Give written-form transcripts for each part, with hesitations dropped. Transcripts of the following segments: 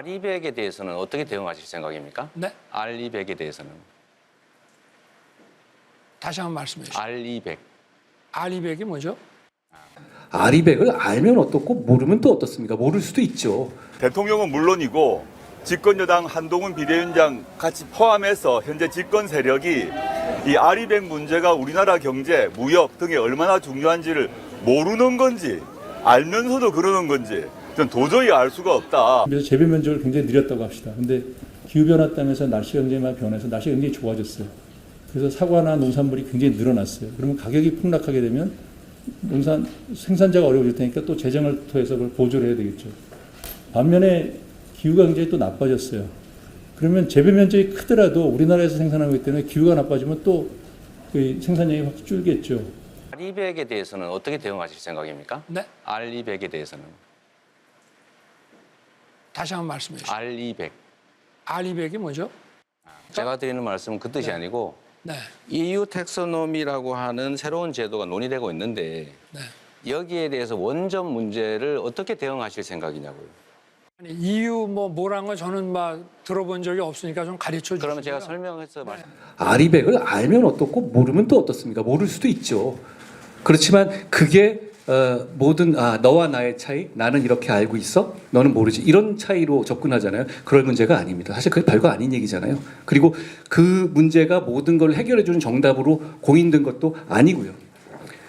알리백에 대해서는 어떻게 대응하실 생각입니까? 네? 알리백에 대해서는. 다시 한번 말씀해 주시죠. 알리백. 알리백이 뭐죠? 아리백을 알면 어떻고 모르면 또 어떻습니까? 모를 수도 있죠. 대통령은 물론이고 집권여당 한동훈 비대위원장 같이 포함해서 현재 집권 세력이 이 아리백 문제가 우리나라 경제, 무역 등에 얼마나 중요한지를 모르는 건지 알면서도 그러는 건지 전 도저히 알 수가 없다. 그래서 재배 면적을 굉장히 늘렸다고 합시다. 근데 기후변화 따면서 날씨가 굉장히 많이 변해서 날씨가 굉장히 좋아졌어요. 그래서 사과나 농산물이 굉장히 늘어났어요. 그러면 가격이 폭락하게 되면 생산자가 어려워질 테니까 또 재정을 통해서 그걸 보조를 해야 되겠죠. 반면에 기후가 굉장히 또 나빠졌어요. 그러면 재배 면적이 크더라도 우리나라에서 생산하고 있기 때문에 기후가 나빠지면 또 그 생산량이 확 줄겠죠. 알리백에 대해서는 어떻게 대응하실 생각입니까? 네? 알리백에 대해서는. 다시 한번 말씀해 주시죠. 알리백. 알리백이 뭐죠? 제가 드리는 말씀은 그 뜻이 네. 아니고 네. EU 텍소노미라고 하는 새로운 제도가 논의되고 있는데 네. 여기에 대해서 원전 문제를 어떻게 대응하실 생각이냐고요. 아니, EU 뭐란 거 저는 막 들어본 적이 없으니까 좀 가르쳐 주시죠. 그러면 제가 설명해서 말씀. 아리백을 알면 어떻고 모르면 또 어떻습니까? 모를 수도 있죠. 그렇지만 그게 모든 너와 나의 차이, 나는 이렇게 알고 있어, 너는 모르지, 이런 차이로 접근하잖아요. 그럴 문제가 아닙니다. 사실 그게 별거 아닌 얘기잖아요. 그리고 그 문제가 모든 걸 해결해주는 정답으로 공인된 것도 아니고요.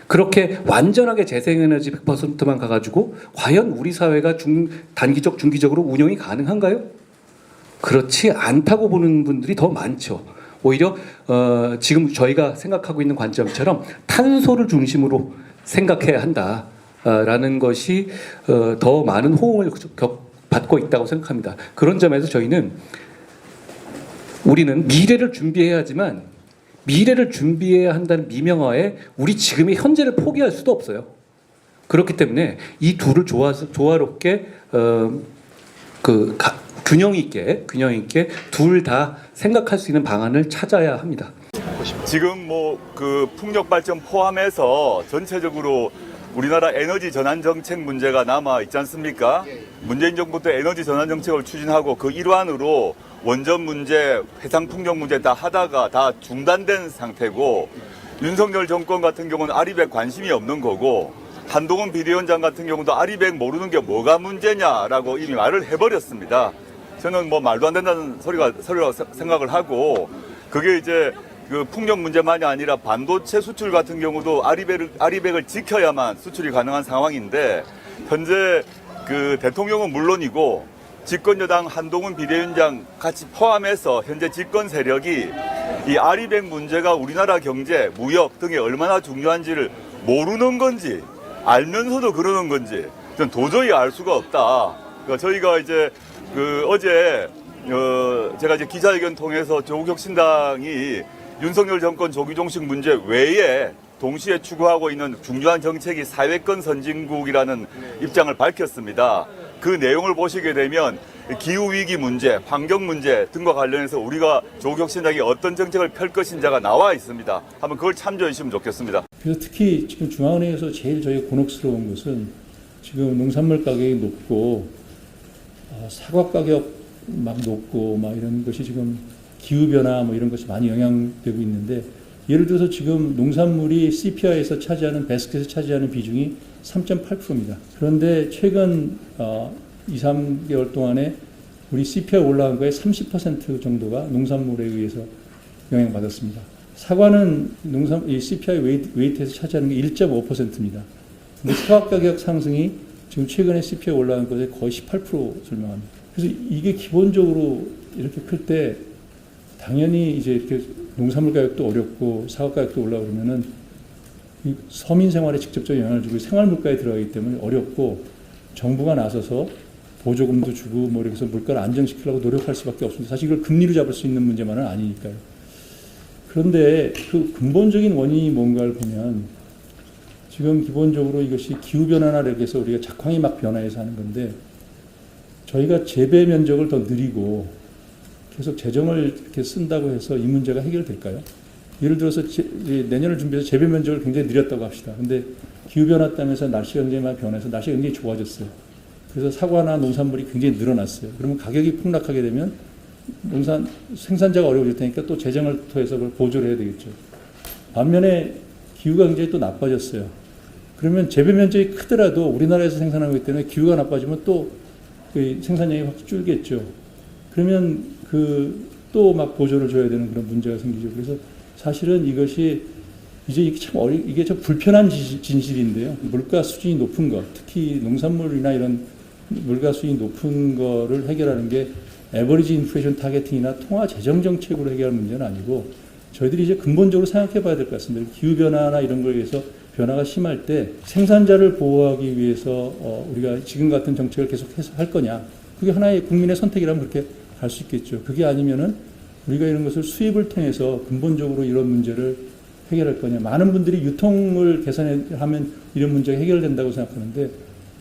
그렇게 완전하게 재생에너지 100%만 가가지고 과연 우리 사회가 단기적, 중기적으로 운영이 가능한가요? 그렇지 않다고 보는 분들이 더 많죠. 오히려 지금 저희가 생각하고 있는 관점처럼 탄소를 중심으로 생각해야 한다라는 것이 더 많은 호응을 받고 있다고 생각합니다. 그런 점에서 우리는 미래를 준비해야 하지만 미래를 준비해야 한다는 미명하에 우리 지금의 현재를 포기할 수도 없어요. 그렇기 때문에 이 둘을 조화롭게 균형 있게 둘 다 생각할 수 있는 방안을 찾아야 합니다. 지금 그 풍력 발전 포함해서 전체적으로 우리나라 에너지 전환 정책 문제가 남아 있지 않습니까? 문재인 정부 때 에너지 전환 정책을 추진하고 그 일환으로 원전 문제, 해상 풍력 문제 다 하다가 다 중단된 상태고, 윤석열 정권 같은 경우는 아리백 관심이 없는 거고, 한동훈 비대위원장 같은 경우도 아리백 모르는 게 뭐가 문제냐라고 이미 말을 해버렸습니다. 저는 말도 안 된다는 소리라고 생각을 하고, 그게 이제 그 풍력 문제만이 아니라 반도체 수출 같은 경우도 아리백을 지켜야만 수출이 가능한 상황인데, 현재 그 대통령은 물론이고 집권여당 한동훈 비대위원장 같이 포함해서 현재 집권 세력이 이 아리백 문제가 우리나라 경제, 무역 등에 얼마나 중요한지를 모르는 건지 알면서도 그러는 건지 전 도저히 알 수가 없다. 그러니까 저희가 이제 어제 제가 이제 기자회견 통해서 조국혁신당이 윤석열 정권 조기종식 문제 외에 동시에 추구하고 있는 중요한 정책이 사회권 선진국이라는 입장을 밝혔습니다. 그 내용을 보시게 되면 기후위기 문제, 환경 문제 등과 관련해서 우리가 조국혁신당이 어떤 정책을 펼 것인지가 나와 있습니다. 한번 그걸 참조해 주시면 좋겠습니다. 그래서 특히 지금 중앙은행에서 제일 저희가 곤혹스러운 것은 지금 농산물 가격이 높고 사과 가격 막 높고 막 이런 것이 지금 기후변화 이런 것이 많이 영향되고 있는데, 예를 들어서 지금 농산물이 CPI에서 차지하는, 베스켓에서 차지하는 비중이 3.8%입니다. 그런데 최근 2, 3개월 동안에 우리 CPI 올라간 거에 30% 정도가 농산물에 의해서 영향받았습니다. 사과는 이 CPI 웨이트에서 차지하는 게 1.5%입니다. 근데 사과 가격 상승이 지금 최근에 CPI 올라간 것에 거의 18% 설명합니다. 그래서 이게 기본적으로 이렇게 클 때 당연히 이제 이렇게 농산물 가격도 어렵고 사과 가격도 올라오고 그러면은 이 서민 생활에 직접적인 영향을 주고 생활 물가에 들어가기 때문에 어렵고, 정부가 나서서 보조금도 주고 이렇게 해서 물가를 안정시키려고 노력할 수밖에 없습니다. 사실 이걸 금리로 잡을 수 있는 문제만은 아니니까요. 그런데 그 근본적인 원인이 뭔가를 보면 지금 기본적으로 이것이 기후변화나 이렇게 해서 우리가 작황이 막 변화해서 하는 건데, 저희가 재배 면적을 더 늘리고 계속 재정을 이렇게 쓴다고 해서 이 문제가 해결될까요? 예를 들어서 내년을 준비해서 재배 면적을 굉장히 늘렸다고 합시다. 근데 기후변화 따면서 날씨가 굉장히 많이 변해서 날씨가 굉장히 좋아졌어요. 그래서 사과나 농산물이 굉장히 늘어났어요. 그러면 가격이 폭락하게 되면 생산자가 어려워질 테니까 또 재정을 통해서 그걸 보조를 해야 되겠죠. 반면에 기후가 굉장히 또 나빠졌어요. 그러면 재배 면적이 크더라도 우리나라에서 생산하고 있기 때문에 기후가 나빠지면 또 그 생산량이 확 줄겠죠. 그러면 또 막 보조를 줘야 되는 그런 문제가 생기죠. 그래서 사실은 이것이 이제 이게 참 불편한 진실인데요. 물가 수준이 높은 것, 특히 농산물이나 이런 물가 수준이 높은 거를 해결하는 게 에버리지 인플레이션 타겟팅이나 통화 재정 정책으로 해결할 문제는 아니고 저희들이 이제 근본적으로 생각해 봐야 될 것 같습니다. 기후변화나 이런 거에 의해서 변화가 심할 때 생산자를 보호하기 위해서 우리가 지금 같은 정책을 계속해서 할 거냐. 그게 하나의 국민의 선택이라면 그렇게 갈 수 있겠죠. 그게 아니면은 우리가 이런 것을 수입을 통해서 근본적으로 이런 문제를 해결할 거냐. 많은 분들이 유통을 개선하면 이런 문제가 해결된다고 생각하는데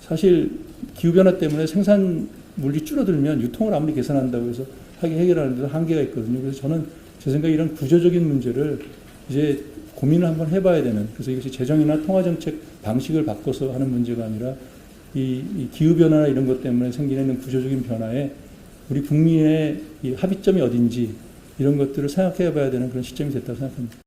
사실 기후변화 때문에 생산물이 줄어들면 유통을 아무리 개선한다고 해서 해결하는 데도 한계가 있거든요. 그래서 저는 제 생각에 이런 구조적인 문제를 이제 고민을 한번 해봐야 되는, 그래서 이것이 재정이나 통화정책 방식을 바꿔서 하는 문제가 아니라 이 기후변화나 이런 것 때문에 생기는 구조적인 변화에 우리 국민의 이 합의점이 어딘지 이런 것들을 생각해 봐야 되는 그런 시점이 됐다고 생각합니다.